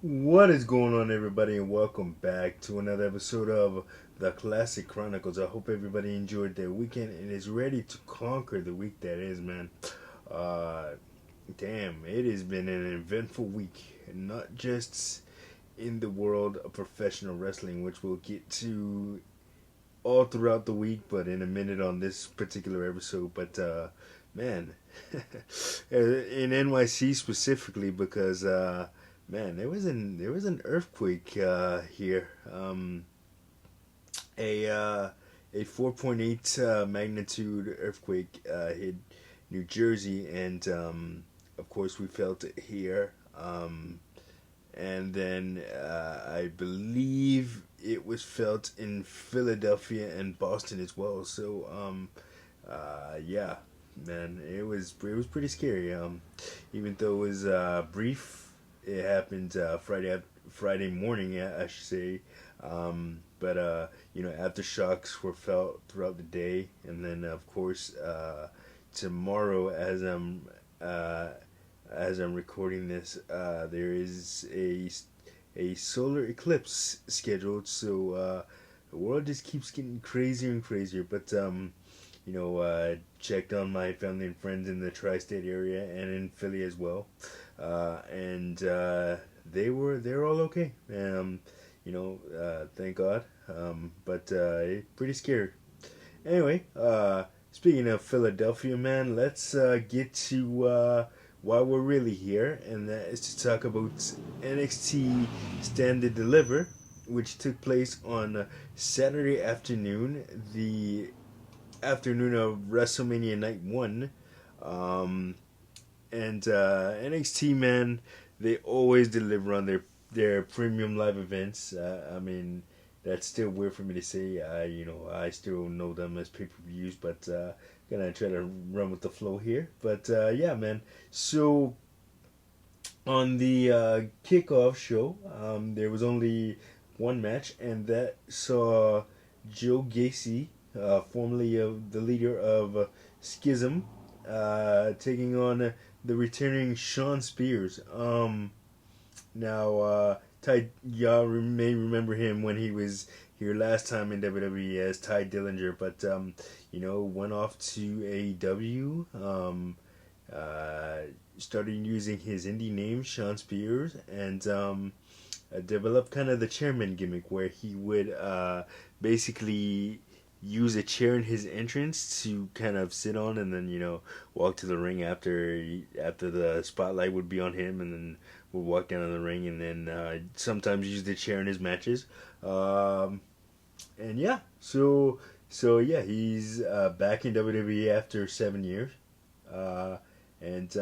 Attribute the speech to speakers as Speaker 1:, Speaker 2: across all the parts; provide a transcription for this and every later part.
Speaker 1: What is going on, everybody, and welcome back to another episode of the Classic Chronicles. I hope everybody enjoyed their weekend and is ready to conquer the week that is, man. Uh, Damn, it has been an eventful week, not just in the world of professional wrestling, which we'll get to all throughout the week, but in a minute on this particular episode. But man, in NYC specifically, because man, there was an earthquake here. A 4.8 magnitude earthquake hit New Jersey, and of course we felt it here. And then I believe it was felt in Philadelphia and Boston as well. So yeah, man, it was pretty scary. Even though it was brief, it happened Friday morning, I should say. But aftershocks were felt throughout the day, and then of course tomorrow, uh, as I'm recording this, there is a solar eclipse scheduled. So the world just keeps getting crazier and crazier. But checked on my family and friends in the tri-state area and in Philly as well, and they're all okay. Thank God. But pretty scared. Anyway, speaking of Philadelphia, man, let's get to why we're really here, and that is to talk about NXT Stand and Deliver, which took place on Saturday afternoon, the afternoon of WrestleMania Night 1. Um, and NXT, man, they always deliver on their premium live events. I mean, that's still weird for me to say. I still know them as pay per views, but gonna try to run with the flow here. But yeah, man. So on the kickoff show, there was only one match, and that saw Joe Gacy, formerly the leader of Schism, taking on the returning Sean Spears. Now, y'all may remember him when he was here last time in WWE as Ty Dillinger, but went off to AEW. Uh, Started using his indie name, Sean Spears, and developed kind of the chairman gimmick where he would basically use a chair in his entrance to kind of sit on, and then walk to the ring after the spotlight would be on him, and then would walk down to the ring, and then sometimes use the chair in his matches. And yeah, so yeah, he's back in WWE after 7 years, uh, and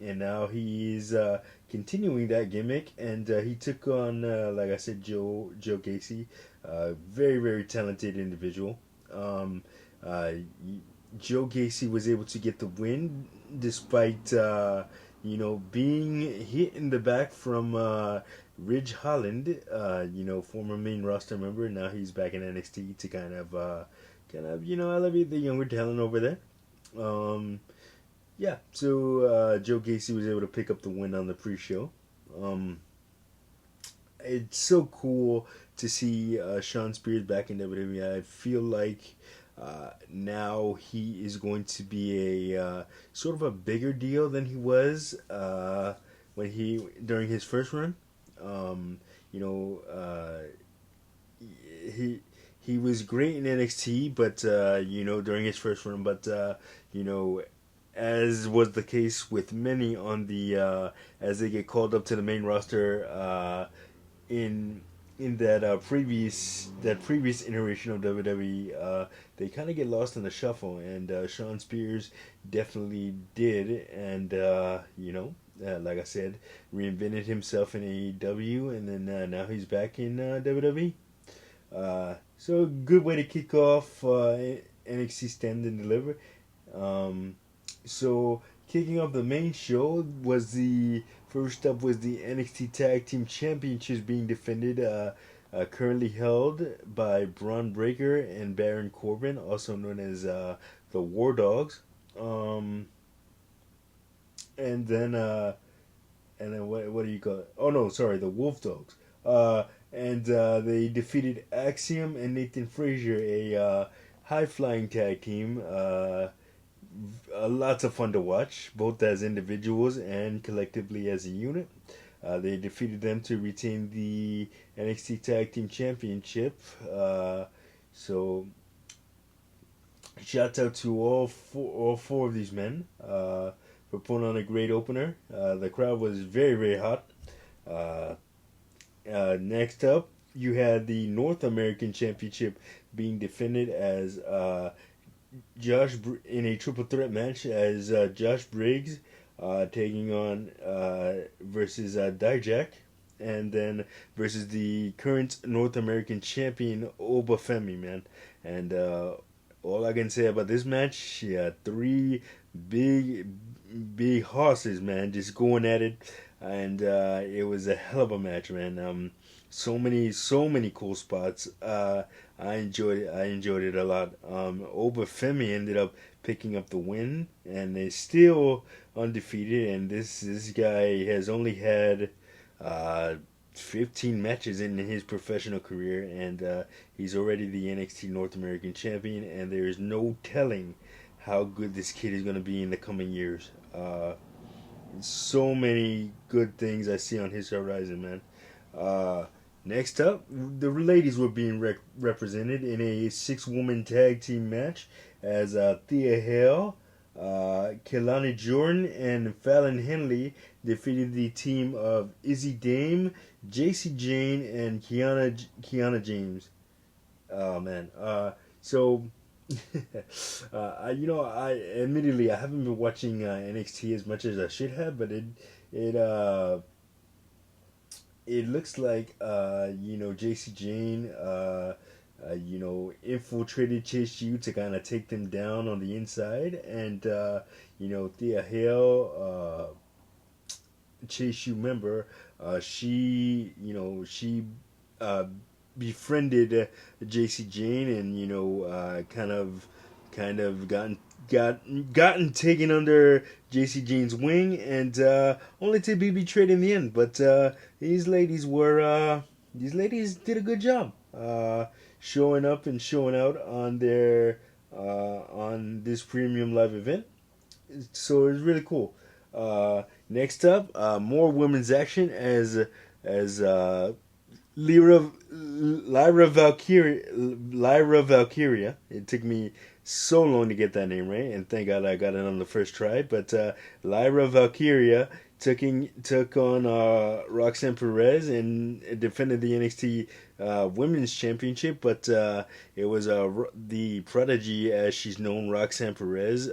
Speaker 1: now he's continuing that gimmick, and he took on, like I said, Joe Gacy, very very talented individual. Um, uh, Joe Gacy was able to get the win despite being hit in the back from Ridge Holland, former main roster member. Now he's back in NXT to kind of elevate the younger talent over there. Um, yeah, so Joe Gacy was able to pick up the win on the pre-show. Um, it's so cool to see Sean Spears back in WWE. I feel like now he is going to be a sort of a bigger deal than he was when he during his first run. Um, you know, he he was great in NXT, but during his first run, but you know, as was the case with many on the as they get called up to the main roster in that previous iteration of WWE, they kind of get lost in the shuffle, and Sean Spears definitely did, and like I said, reinvented himself in AEW, and then now he's back in WWE. So good way to kick off NXT Stand and Deliver. Um, so kicking off the main show was the first up was the NXT Tag Team Championships being defended, currently held by Braun Breaker and Baron Corbin, also known as the War Dogs. Um, and then and then what do you call it? Oh no, sorry, the Wolf Dogs. Uh, and they defeated Axiom and Nathan Frazier, a high flying tag team. Lots of fun to watch, both as individuals and collectively as a unit. They defeated them to retain the NXT Tag Team Championship. So, shout out to all four of these men for putting on a great opener. The crowd was very, very hot. Uh, Next up, you had the North American Championship being defended as in a triple threat match as Josh Briggs taking on versus Dijak, and then versus the current North American champion Obafemi, man. And all I can say about this match, yeah, three big big horses, man, just going at it, and it was a hell of a match, man. So many cool spots. I enjoyed it. I enjoyed it a lot. Obafemi ended up picking up the win, and they're still undefeated. And this guy has only had uh, 15 matches in his professional career, and he's already the NXT North American champion. And there is no telling how good this kid is going to be in the coming years. So many good things I see on his horizon, man. Uh, Next up, the ladies were being represented in a six-woman tag team match as Thea Hale, Kelani Jordan, and Fallon Henley defeated the team of Izzy Dame, JC Jane, and Kiana James. Oh man. So I admittedly I haven't been watching NXT as much as I should have, but it it looks like JC Jane infiltrated Chase U to kind of take them down on the inside, and Thea Hale, Chase U member, she uh, befriended JC Jane, and kind of gotten taken under JC Jane's wing, and only to be betrayed in the end. But these ladies did a good job showing up and showing out on their on this premium live event. So it was really cool. Next up, more women's action as Lyra Valkyria. It took me so long to get that name right, and thank God I got it on the first try. But Lyra Valkyria took on Roxanne Perez and defended the NXT Women's Championship. But it was the Prodigy, as she's known, Roxanne Perez,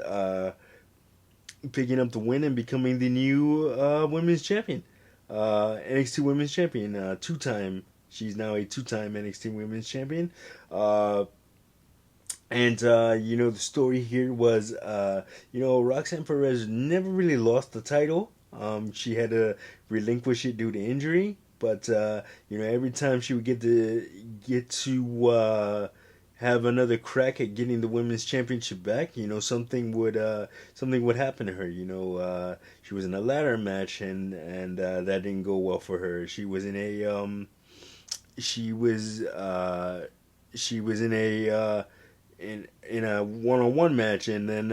Speaker 1: picking up the win and becoming the new Women's Champion. NXT Women's Champion, two-time. She's now a two-time NXT Women's Champion. The story here was, Roxanne Perez never really lost the title. She had to relinquish it due to injury, but every time she would get to have another crack at getting the women's championship back, something would happen to her. She was in a ladder match, and that didn't go well for her. She was in a in a one-on-one match, and then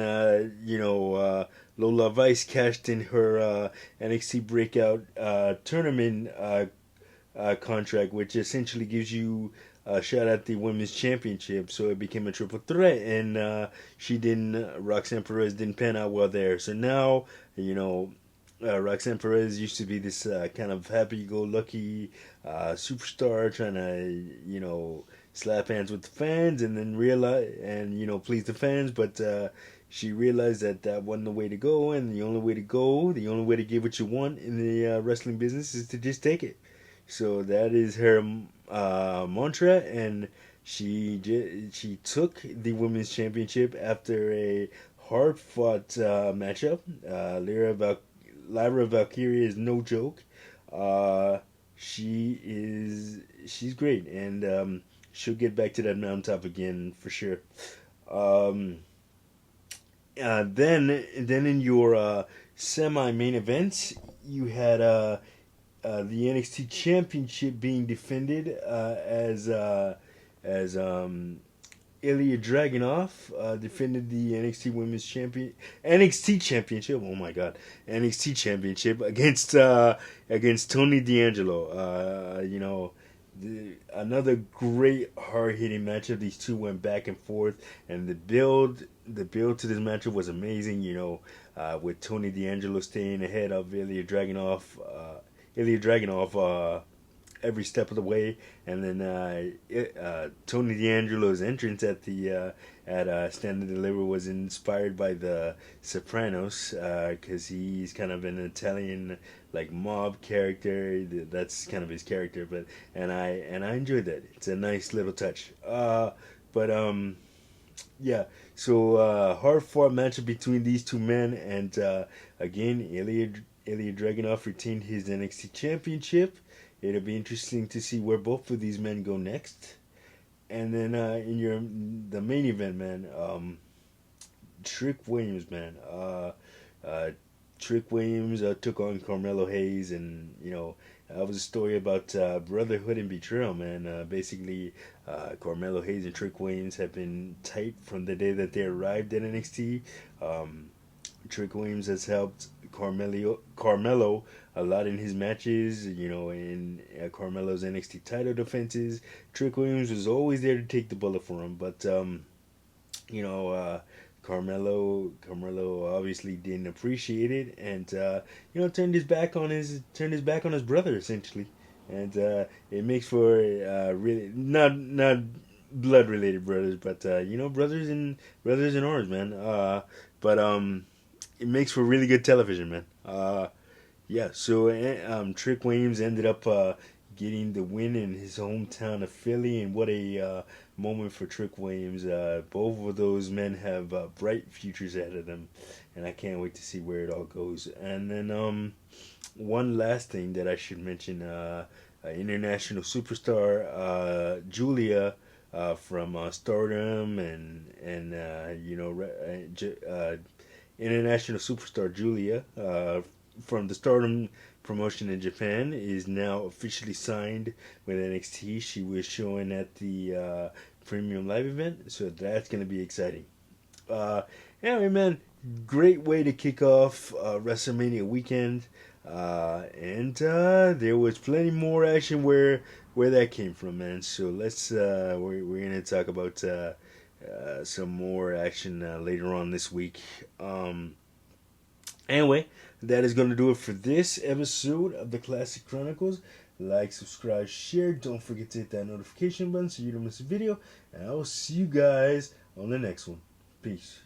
Speaker 1: Lola Vice cashed in her NXT Breakout tournament contract, which essentially gives you a shot at the women's championship. So it became a triple threat, and Roxanne Perez didn't pan out well there. So now Roxanne Perez used to be this kind of happy-go-lucky superstar trying to slap hands with the fans and then please the fans, but she realized that wasn't the way to go, and the only way to get what you want in the wrestling business is to just take it. So that is her mantra, and she took the women's championship after a hard-fought matchup. Lyra Valkyria is no joke. She's great, and she'll get back to that mountaintop again for sure. Then in your semi main events, you had the NXT Championship being defended as Ilya Dragunov defended the NXT Championship. Oh my God, NXT Championship against Tony D'Angelo. Another great hard hitting matchup. These two went back and forth, and the build to this matchup was amazing. With Tony D'Angelo staying ahead of Ilya Dragunov every step of the way, and then Tony D'Angelo's entrance at Stand and Deliver was inspired by the Sopranos, because he's kind of an Italian like mob character. That's kind of his character, but and I enjoyed that. It's a nice little touch. But yeah, so hard fought matchup between these two men, and again, Ilya Dragunov retained his NXT Championship. It'll be interesting to see where both of these men go next. And then the main event, man, Trick Williams, man. Trick Williams took on Carmelo Hayes, and that was a story about brotherhood and betrayal, man. Basically, Carmelo Hayes and Trick Williams have been tight from the day that they arrived at NXT. Trick Williams has helped Carmelo a lot in his matches, in Carmelo's NXT title defenses. Trick Williams was always there to take the bullet for him, but Carmelo obviously didn't appreciate it, and turned his back on his brother essentially, and it makes for really not blood related brothers, but brothers in arms, man. But it makes for really good television, man. Yeah, so Trick Williams ended up getting the win in his hometown of Philly, and what a moment for Trick Williams. Both of those men have bright futures ahead of them, and I can't wait to see where it all goes. And then one last thing that I should mention, international superstar Julia from Stardom, and international superstar Julia from the Stardom promotion in Japan is now officially signed with NXT. She was showing at the Premium Live event, so that's going to be exciting. Anyway, man, great way to kick off WrestleMania weekend, and there was plenty more action where that came from, man. So let's we're going to talk about some more action later on this week. Anyway, that is going to do it for this episode of the Classic Chronicles. Like, subscribe, share. Don't forget to hit that notification button so you don't miss a video. And I will see you guys on the next one. Peace.